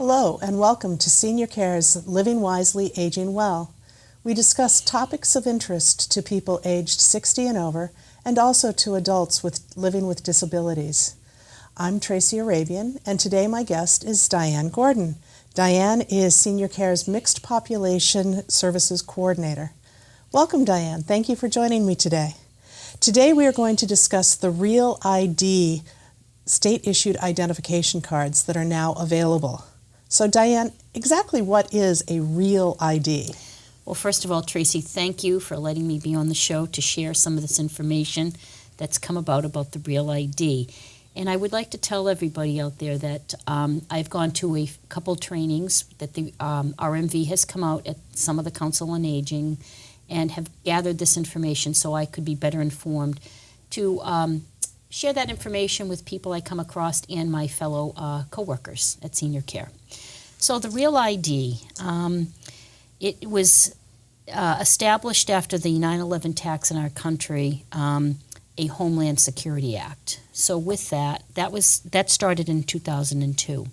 Hello and welcome to SeniorCare's Living Wisely, Aging Well. We discuss topics of interest to people aged 60 and over and also to adults living with disabilities. I'm Tracy Arabian and today my guest is Diane Gordon. Diane is SeniorCare's Mixed Population Services Coordinator. Welcome, Diane. Thank you for joining me today. Today we are going to discuss the Real ID state-issued identification cards that are now available. So Diane, exactly what is a Real ID? Well, first of all, Tracy, thank you for letting me be on the show to share some of this information that's come about the Real ID. And I would like to tell everybody out there that I've gone to a couple trainings that the RMV has come out at some of the Council on Aging and have gathered this information so I could be better informed to share that information with people I come across and my fellow coworkers at SeniorCare. So the Real ID, it was established after the 9/11 attacks in our country, a Homeland Security Act. So with that started in 2002.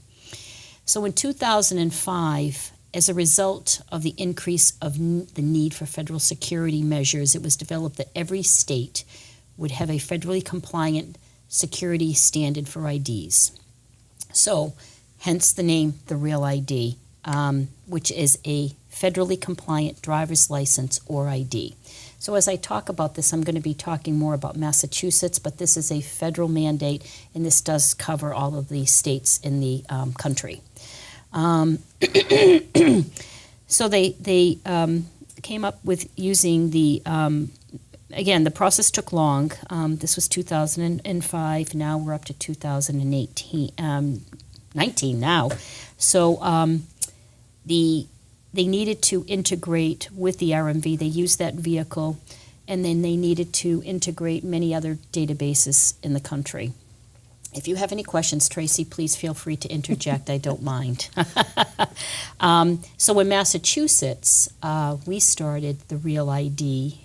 So in 2005, as a result of the increase of the need for federal security measures, it was developed that every state would have a federally compliant security standard for IDs. So, hence the name, the Real ID, which is a federally compliant driver's license or ID. So as I talk about this, I'm going to be talking more about Massachusetts, but this is a federal mandate, and this does cover all of the states in the country. So they came up with using the again, the process took long. This was 2005. Now we're up to 2018, 19 now. So they needed to integrate with the RMV. They used that vehicle, and then they needed to integrate many other databases in the country. If you have any questions, Tracy, please feel free to interject. I don't mind. So in Massachusetts, we started the Real ID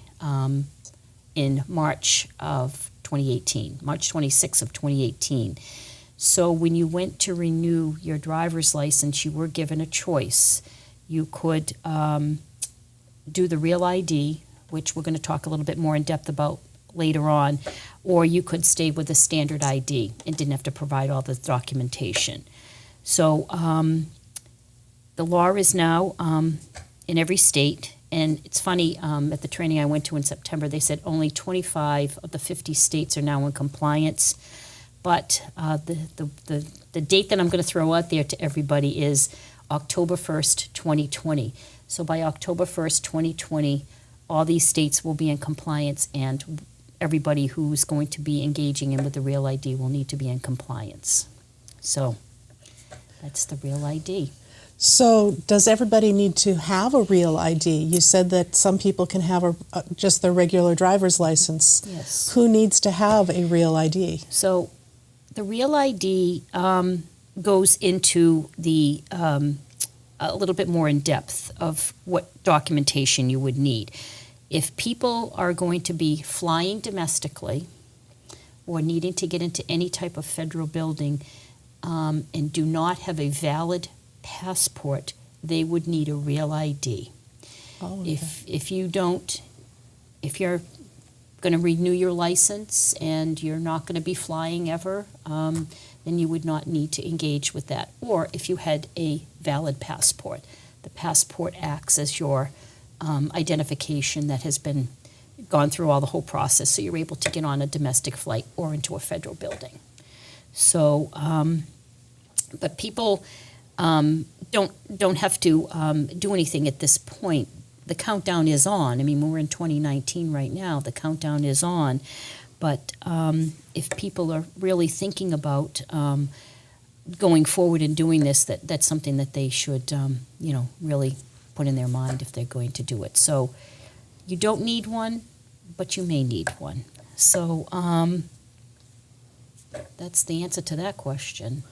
in March of 2018, March 26th of 2018. So when you went to renew your driver's license, you were given a choice. You could do the Real ID, which we're going to talk a little bit more in depth about later on, or you could stay with the standard ID and didn't have to provide all the documentation. So the law is now in every state. And it's funny, at the training I went to in September, they said only 25 of the 50 states are now in compliance. But the date that I'm going to throw out there to everybody is October 1st, 2020. So by October 1st, 2020, all these states will be in compliance, and everybody who's going to be engaging in with the Real ID will need to be in compliance. So that's the Real ID. So does everybody need to have a Real ID? You said that some people can have just their regular driver's license. Yes. Who needs to have a Real ID? So the Real ID goes into the a little bit more in depth of what documentation you would need. If people are going to be flying domestically or needing to get into any type of federal building and do not have a valid passport, they would need a Real ID. Oh, okay. If you're going to renew your license and you're not going to be flying ever, then you would not need to engage with that. Or if you had a valid passport, the passport acts as your identification that has been gone through all the whole process, so you're able to get on a domestic flight or into a federal building. So, but people don't have to do anything at this point. The countdown is on. I mean, we're in 2019 right now. The countdown is on. But if people are really thinking about going forward and doing this, that's something that they should, really put in their mind if they're going to do it. So you don't need one, but you may need one. So that's the answer to that question.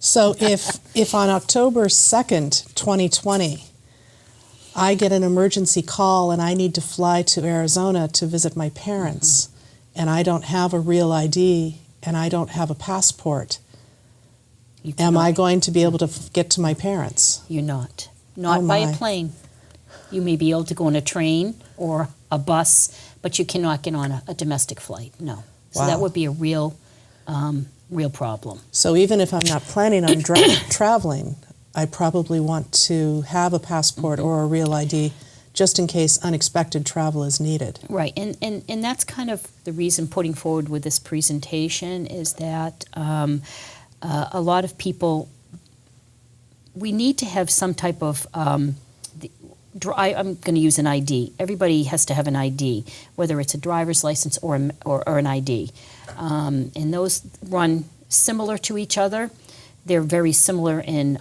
So if on October 2nd, 2020, I get an emergency call and I need to fly to Arizona to visit my parents, and I don't have a Real ID and I don't have a passport, You Am I cannot. going to be able to get to my parents? You're not. Not Oh, by a my. plane. You may be able to go on a train or a bus, but you cannot get on a domestic flight, no. So that Wow. would be a real problem. So even if I'm not planning on traveling, I probably want to have a passport or a real ID just in case unexpected travel is needed. Right, and that's kind of the reason putting forward with this presentation is that a lot of people, we need to have some type of, I'm going to use an ID. Everybody has to have an ID, whether it's a driver's license or an ID. And those run similar to each other. They're very similar in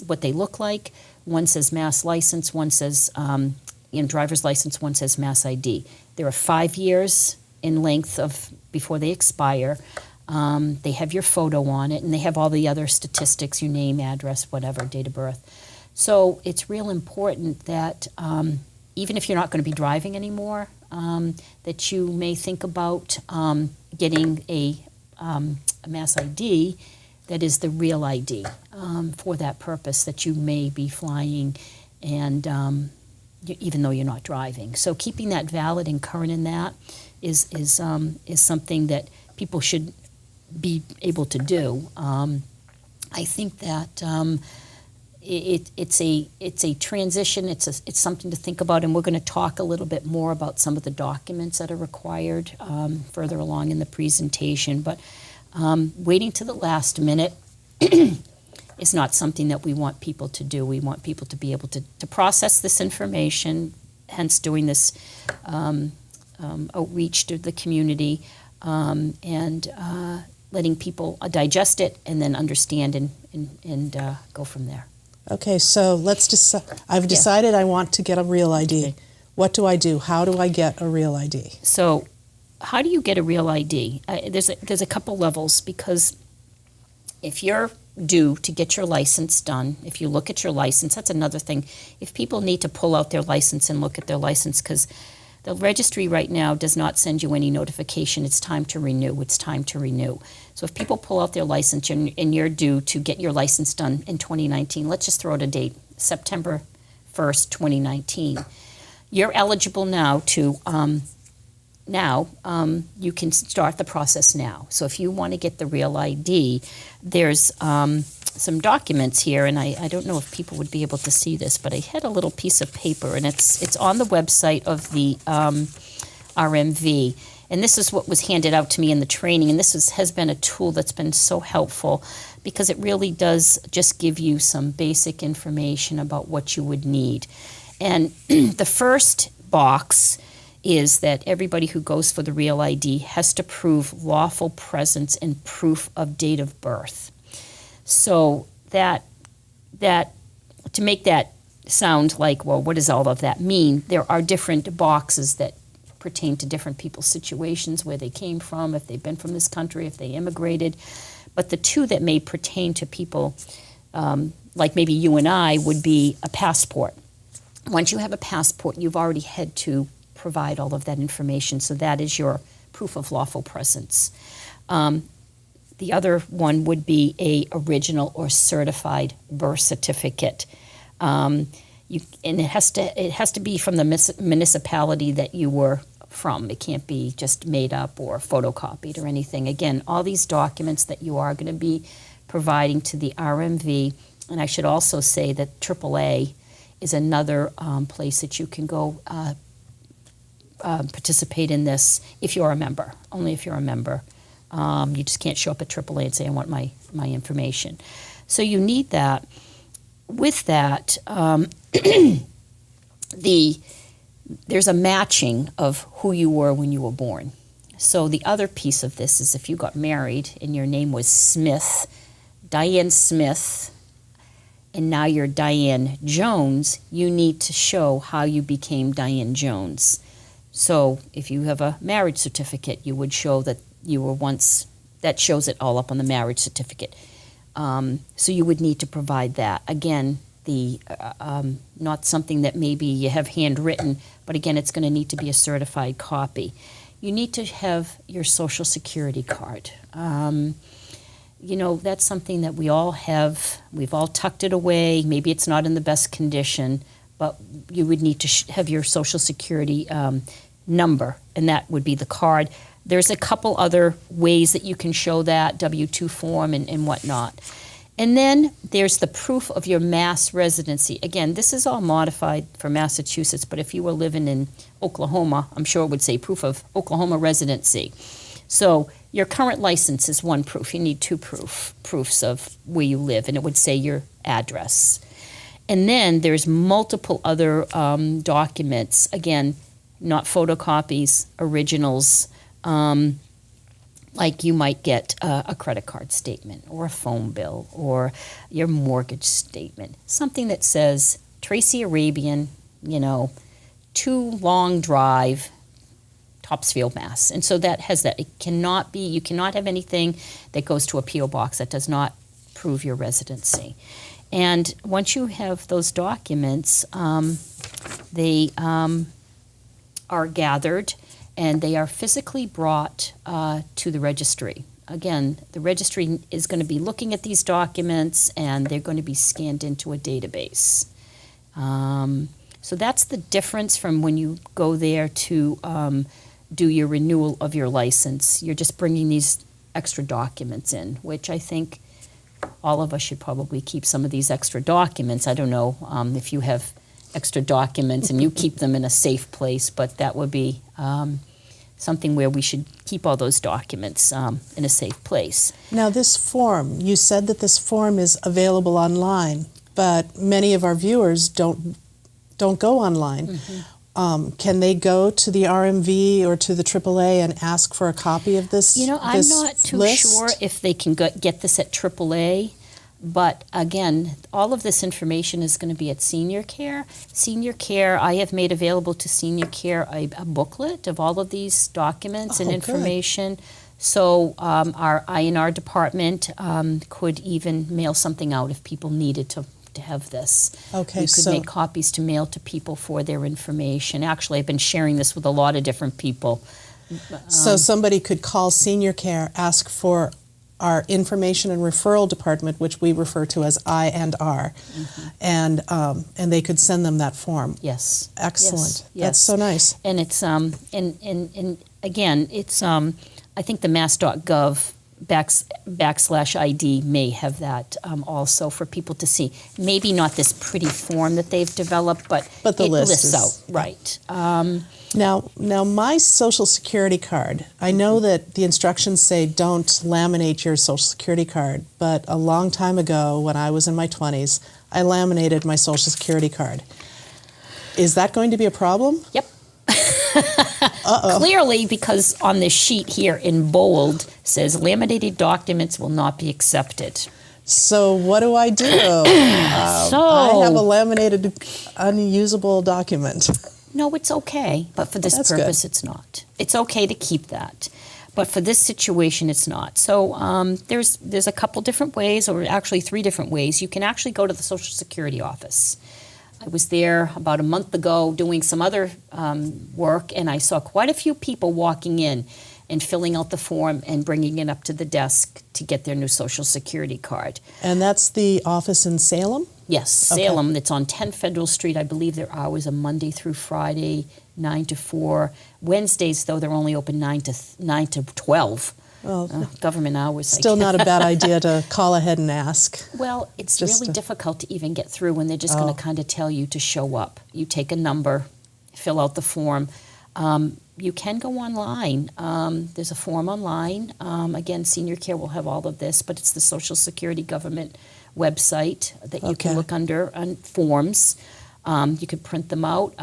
what they look like. One says mass license, one says driver's license, one says mass ID. There are 5 years in length before they expire. They have your photo on it, and they have all the other statistics, your name, address, whatever, date of birth. So it's real important that even if you're not going to be driving anymore, that you may think about getting a mass ID that is the real ID for that purpose, that you may be flying and even though you're not driving. So keeping that valid and current in that is something that people should be able to do. I think that it's a transition. It's something to think about, and we're going to talk a little bit more about some of the documents that are required further along in the presentation. But waiting to the last minute is not something that we want people to do. We want people to be able to process this information, hence doing this outreach to the community and letting people digest it and then understand and go from there. Okay, so let's decide. I've decided I want to get a real ID. Okay. What do I do? How do I get a real ID? So how do you get a real ID? There's a couple levels, because if you're due to get your license done, if you look at your license, that's another thing. If people need to pull out their license and look at their license, because the registry right now does not send you any notification, it's time to renew, it's time to renew. So if people pull out their license and you're due to get your license done in 2019, let's just throw out a date, September 1st, 2019. You're eligible now to, you can start the process now. So if you want to get the real ID, there's some documents here, and I don't know if people would be able to see this, but I had a little piece of paper, and it's on the website of the RMV. And this is what was handed out to me in the training, and this has been a tool that's been so helpful, because it really does just give you some basic information about what you would need. And the first box is that everybody who goes for the real ID has to prove lawful presence and proof of date of birth. So that to make that sound like, well, what does all of that mean? There are different boxes that pertain to different people's situations, where they came from, if they've been from this country, if they immigrated. But the two that may pertain to people, like maybe you and I, would be a passport. Once you have a passport, you've already had to provide all of that information, so that is your proof of lawful presence. The other one would be a original or certified birth certificate. And it has to be from the municipality that you were from. It can't be just made up or photocopied or anything. Again, all these documents that you are going to be providing to the RMV, and I should also say that AAA is another place that you can go participate in this if you're a member, only if you're a member. You just can't show up at AAA and say, I want my information. So you need that. With that, there's a matching of who you were when you were born. So the other piece of this is if you got married and your name was Smith, Diane Smith, and now you're Diane Jones, you need to show how you became Diane Jones. So if you have a marriage certificate, you would show that you were once, that shows it all up on the marriage certificate. So you would need to provide that. Again, not something that maybe you have handwritten, but again, it's going to need to be a certified copy. You need to have your Social Security card. that's something that we all have. We've all tucked it away. Maybe it's not in the best condition, but you would need to have your Social Security number, and that would be the card. There's a couple other ways that you can show that, W-2 form and whatnot. And then there's the proof of your Mass residency. Again, this is all modified for Massachusetts, but if you were living in Oklahoma, I'm sure it would say proof of Oklahoma residency. So your current license is one proof. You need two proofs of where you live, and it would say your address. And then there's multiple other documents, again, not photocopies, originals, like you might get a credit card statement or a phone bill or your mortgage statement, something that says Tracy Arabian, 2 Long Drive, Topsfield, Mass. And so that has that. You cannot have anything that goes to a P.O. box that does not prove your residency. And once you have those documents, they are gathered and they are physically brought to the registry. Again, the registry is going to be looking at these documents and they're going to be scanned into a database. So that's the difference from when you go there to do your renewal of your license. You're just bringing these extra documents in, which I think all of us should probably keep some of these extra documents. I don't know if you have extra documents and you keep them in a safe place, but that would be something where we should keep all those documents in a safe place. Now this form, you said that this form is available online, but many of our viewers don't go online. Mm-hmm. Can they go to the RMV or to the AAA and ask for a copy of this? I'm not too sure if they can get this at AAA. But again, all of this information is going to be at SeniorCare. SeniorCare, I have made available to SeniorCare a booklet of all of these documents and information. Good. So our INR department could even mail something out if people needed to have this. Okay, we could make copies to mail to people for their information. Actually, I've been sharing this with a lot of different people. So somebody could call SeniorCare, ask for our information and referral department, which we refer to as I&R, mm-hmm. and they could send them that form. Yes. Excellent. Yes. That's so nice. And it's and again, it's I think the mass.gov /ID may have that also for people to see. Maybe not this pretty form that they've developed, but the it lists out. Right. Now my Social Security card, I know that the instructions say don't laminate your Social Security card, but a long time ago when I was in my 20s, I laminated my Social Security card. Is that going to be a problem? Yep. Clearly, because on this sheet here in bold says laminated documents will not be accepted. So what do I do? I have a laminated, unusable document. No, it's okay, but for this purpose, it's not. It's okay to keep that, but for this situation, it's not. So there's a couple different ways, or actually 3 different ways. You can actually go to the Social Security office. I was there about a month ago doing some other work, and I saw quite a few people walking in and filling out the form and bringing it up to the desk to get their new Social Security card. And that's the office in Salem? Yes, Salem. Okay. It's on 10 Federal Street. I believe their hours are Monday through Friday, 9 to 4. Wednesdays, though, they're only open 9 to 12. Well, government hours. Still not a bad idea to call ahead and ask. Well, it's really difficult to even get through when they're just going to kind of tell you to show up. You take a number, fill out the form. You can go online. There's a form online. Again, SeniorCare will have all of this, but it's the Social Security government website that you can look under on forms. You could print them out.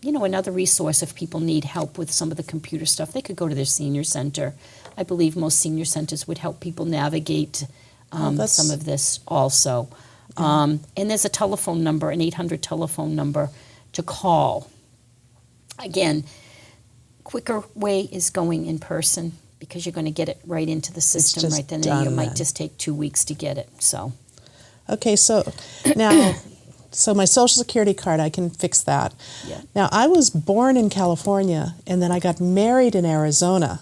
Another resource if people need help with some of the computer stuff, they could go to their senior center. I believe most senior centers would help people navigate some of this also. And there's a telephone number, an 800 telephone number to call. Again, quicker way is going in person because you're going to get it right into the system right then. And it might just take 2 weeks to get it. So. Okay, so now, my Social Security card, I can fix that. Yeah. Now, I was born in California, and then I got married in Arizona.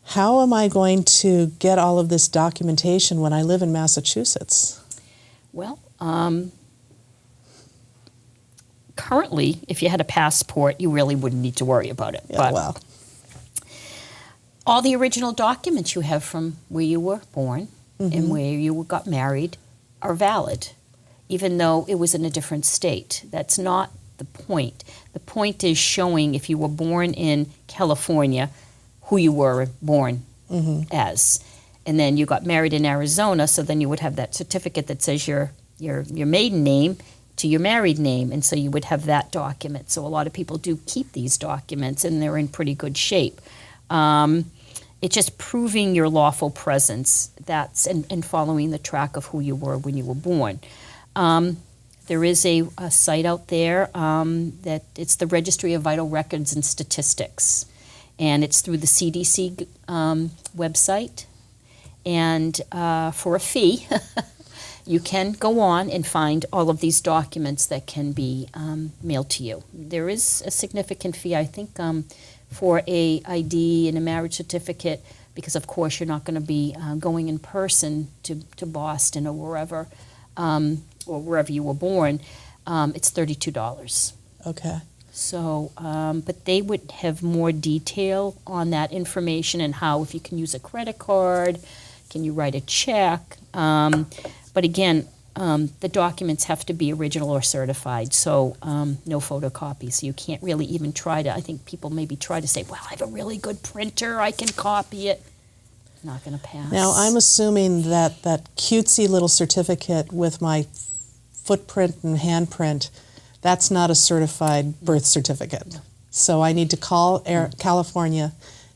how am I going to get all of this documentation when I live in Massachusetts? Well, currently, if you had a passport, you really wouldn't need to worry about it. Yeah, But well, all the original documents you have from where you were born and where you got married are valid, even though it was in a different state. That's not the point. The point is showing if you were born in California, who you were born as. And then you got married in Arizona, so then you would have that certificate that says your maiden name to your married name, and so you would have that document. So a lot of people do keep these documents, and they're in pretty good shape. It's just proving your lawful presence, and following the track of who you were when you were born. There is a site out there that it's the Registry of Vital Records and Statistics, and it's through the CDC website. And for a fee, you can go on and find all of these documents that can be mailed to you. There is a significant fee, I think, for a ID and a marriage certificate, because of course you're not going to be going in person to Boston or wherever you were born. It's $32. okay. So, but they would have more detail on that information and how, if you can use a credit card, can you write a check? But again, the documents have to be original or certified, so no photocopies. So you can't really even try to, I think people maybe try to say, well, I have a really good printer, I can copy it. Not going to pass. Now, I'm assuming that that cutesy little certificate with my footprint and handprint, that's not a certified birth certificate. So I need to call California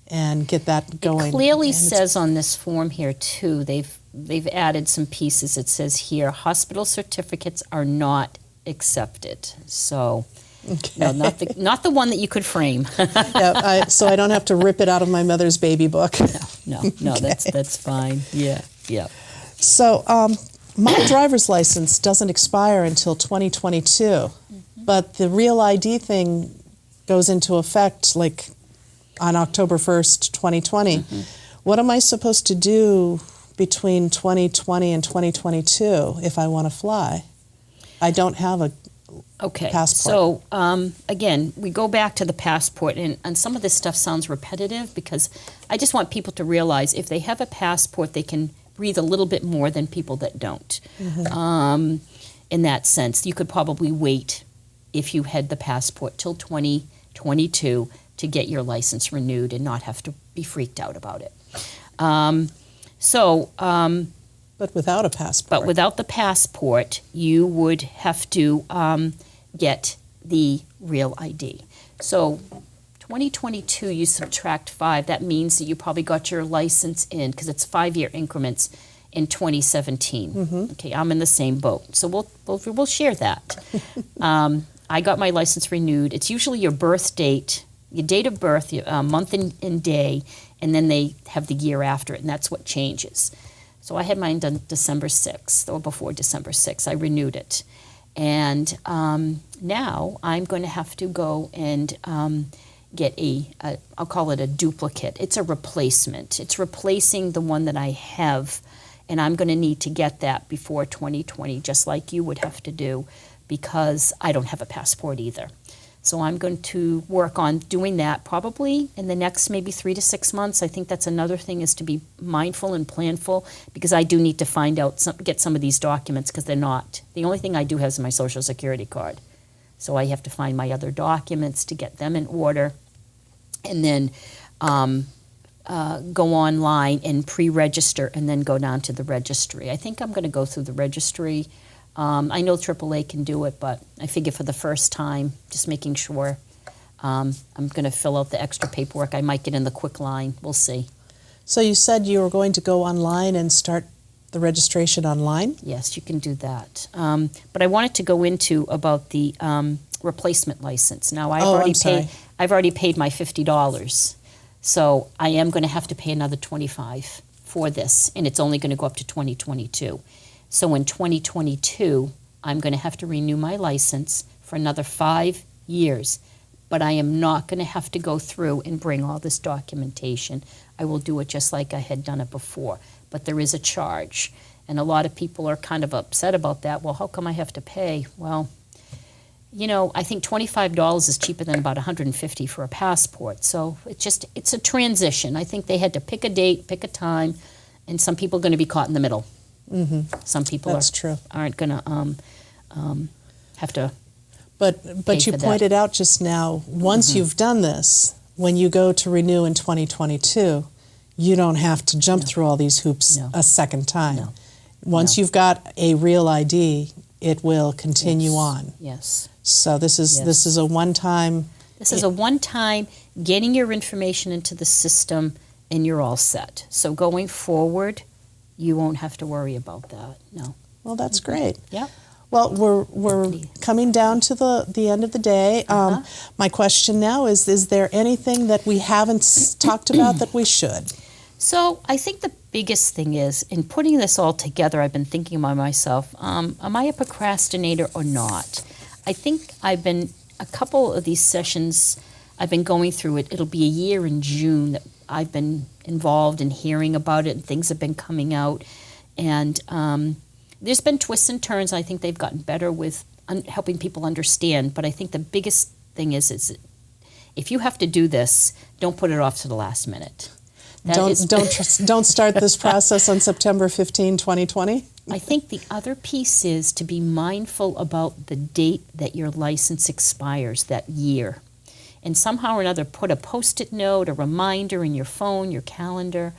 and get that going. It clearly And says on this form here, too, they've added some pieces. It says here, hospital certificates are not accepted. So, no, not the one that you could frame. yeah, so I don't have to rip it out of my mother's baby book. No, that's fine. Yeah. So my driver's license doesn't expire until 2022, but the Real ID thing goes into effect like on October 1st, 2020. What am I supposed to do between 2020 and 2022 if I want to fly? I don't have a passport. So again, we go back to the passport, and some of this stuff sounds repetitive because I just want people to realize if they have a passport, they can breathe a little bit more than people that don't. In that sense, you could probably wait if you had the passport till 2022 to get your license renewed and not have to be freaked out about it. But without a passport. But without the passport, you would have to get the Real ID. So 2022, you subtract 5. That means that you probably got your license in, because it's 5-year increments, in 2017. Okay, I'm in the same boat. So we'll share that. I got my license renewed. It's usually your birth date, your date of birth, month and day, and then they have the year after it, and that's what changes. So I had mine done December 6th, or before December 6th. I renewed it. And now I'm going to have to go and get I'll call it a duplicate. It's a replacement. It's replacing the one that I have, and I'm going to need to get that before 2020, just like you would have to do, because I don't have a passport either. So I'm going to work on doing that probably in the next maybe 3 to 6 months. I think that's another thing, is to be mindful and planful, because I do need to get some of these documents, because they're not. The only thing I do have is my Social Security card. So I have to find my other documents to get them in order, and then go online and pre-register, and then go down to the registry. I think I'm going to go through the registry. I know AAA can do it, but I figure for the first time, just making sure, I'm going to fill out the extra paperwork. I might get in the quick line. We'll see. So you said you were going to go online and start the registration online? Yes, you can do that. But I wanted to go into about the replacement license. Now, I've already paid my $50. So I am going to have to pay another $25 for this, and it's only going to go up to 2022. So in 2022, I'm going to have to renew my license for another 5 years, but I am not going to have to go through and bring all this documentation. I will do it just like I had done it before, but there is a charge. And a lot of people are kind of upset about that. Well, how come I have to pay? Well, you know, I think $25 is cheaper than about $150 for a passport. So it's a transition. I think they had to pick a date, pick a time, and some people are going to be caught in the middle. Mm-hmm. Some people That's true. aren't going to have to. But you pointed out just now, once you've done this, when you go to renew in 2022, you don't have to jump through all these hoops a second time. No. Once you've got a real ID, it will continue on. Yes. So this is a one-time. This is a one-time getting your information into the system, and you're all set. So going forward, you won't have to worry about that. No. Well, that's great. Yeah. Well, we're coming down to the end of the day. My question now is there anything that we haven't talked about that we should? So I think the biggest thing is, in putting this all together, I've been thinking by myself, am I a procrastinator or not? I think a couple of these sessions, I've been going through it. It'll be a year in June that I've been involved in hearing about it, and things have been coming out. And there's been twists and turns. I think they've gotten better with helping people understand. But I think the biggest thing is if you have to do this, don't put it off to the last minute. Don't start this process on September 15, 2020. I think the other piece is to be mindful about the date that your license expires that year. And somehow or another put a Post-it note, a reminder in your phone, your calendar.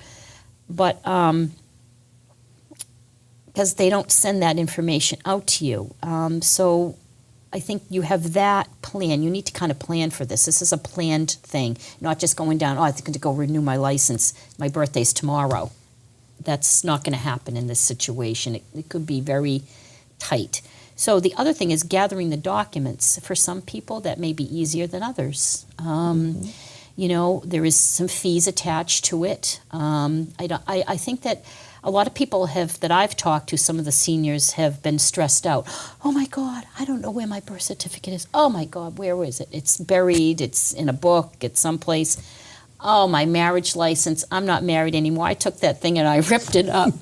But because they don't send that information out to you. So I think you have that plan. You need to kind of plan for this. This is a planned thing, not just going down, I think to go renew my license. My birthday's tomorrow. That's not going to happen in this situation. It could be very tight. So the other thing is gathering the documents. For some people, that may be easier than others. You know, there is some fees attached to it. I think that a lot of people that I've talked to, some of the seniors have been stressed out. Oh my God, I don't know where my birth certificate is. Oh my God, where is it? It's buried, it's in a book, it's someplace. Oh, my marriage license, I'm not married anymore. I took that thing and I ripped it up.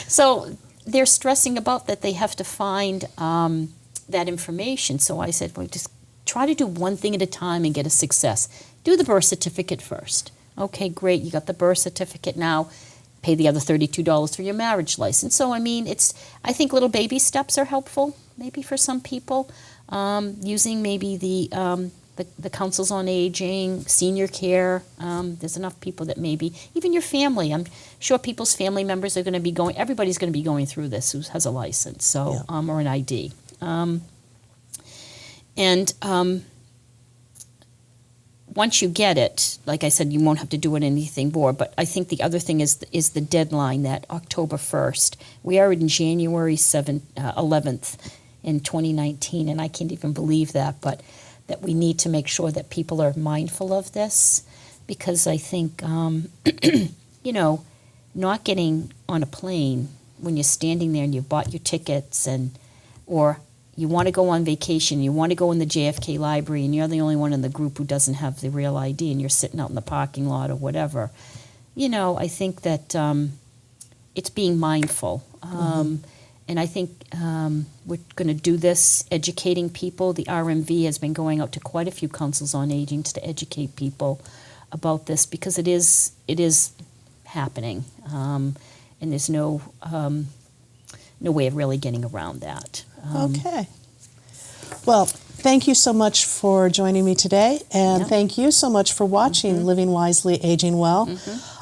So they're stressing about that they have to find that information. So I said, well, just try to do one thing at a time and get a success. Do the birth certificate first. Okay, great, you got the birth certificate now. Pay the other $32 for your marriage license. So, I mean, I think little baby steps are helpful, maybe for some people, using maybe the councils on aging, SeniorCare. There's enough people that maybe, even your family, I'm sure people's family members are going to be everybody's going to be going through this who has a license, so, or an ID. Once you get it, like I said, you won't have to do it anything more. But I think the other thing is the deadline, that October 1st. We are in January 11th in 2019, and I can't even believe that. But that we need to make sure that people are mindful of this, because I think, you know, not getting on a plane when you're standing there and you've bought your tickets or you want to go on vacation, you want to go in the JFK library, and you're the only one in the group who doesn't have the real ID, and you're sitting out in the parking lot or whatever. You know, I think that it's being mindful. And I think we're going to do this, educating people. The RMV has been going out to quite a few councils on aging to educate people about this, because it is happening, and there's no way of really getting around that. Okay. Well, thank you so much for joining me today, and thank you so much for watching Living Wisely, Aging Well.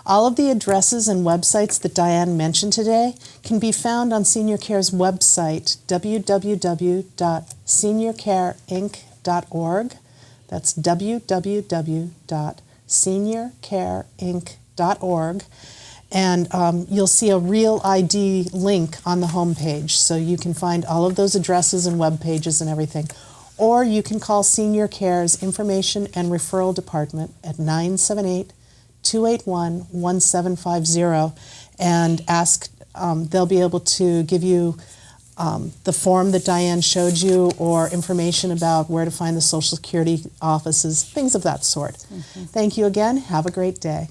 All of the addresses and websites that Diane mentioned today can be found on SeniorCare's website, www.seniorcareinc.org. That's www.seniorcareinc.org. And you'll see a Real ID link on the homepage, so you can find all of those addresses and web pages and everything. Or you can call SeniorCare's Information and Referral Department at 978-281-1750 and ask. They'll be able to give you the form that Diane showed you, or information about where to find the Social Security offices, things of that sort. Thank you again. Have a great day.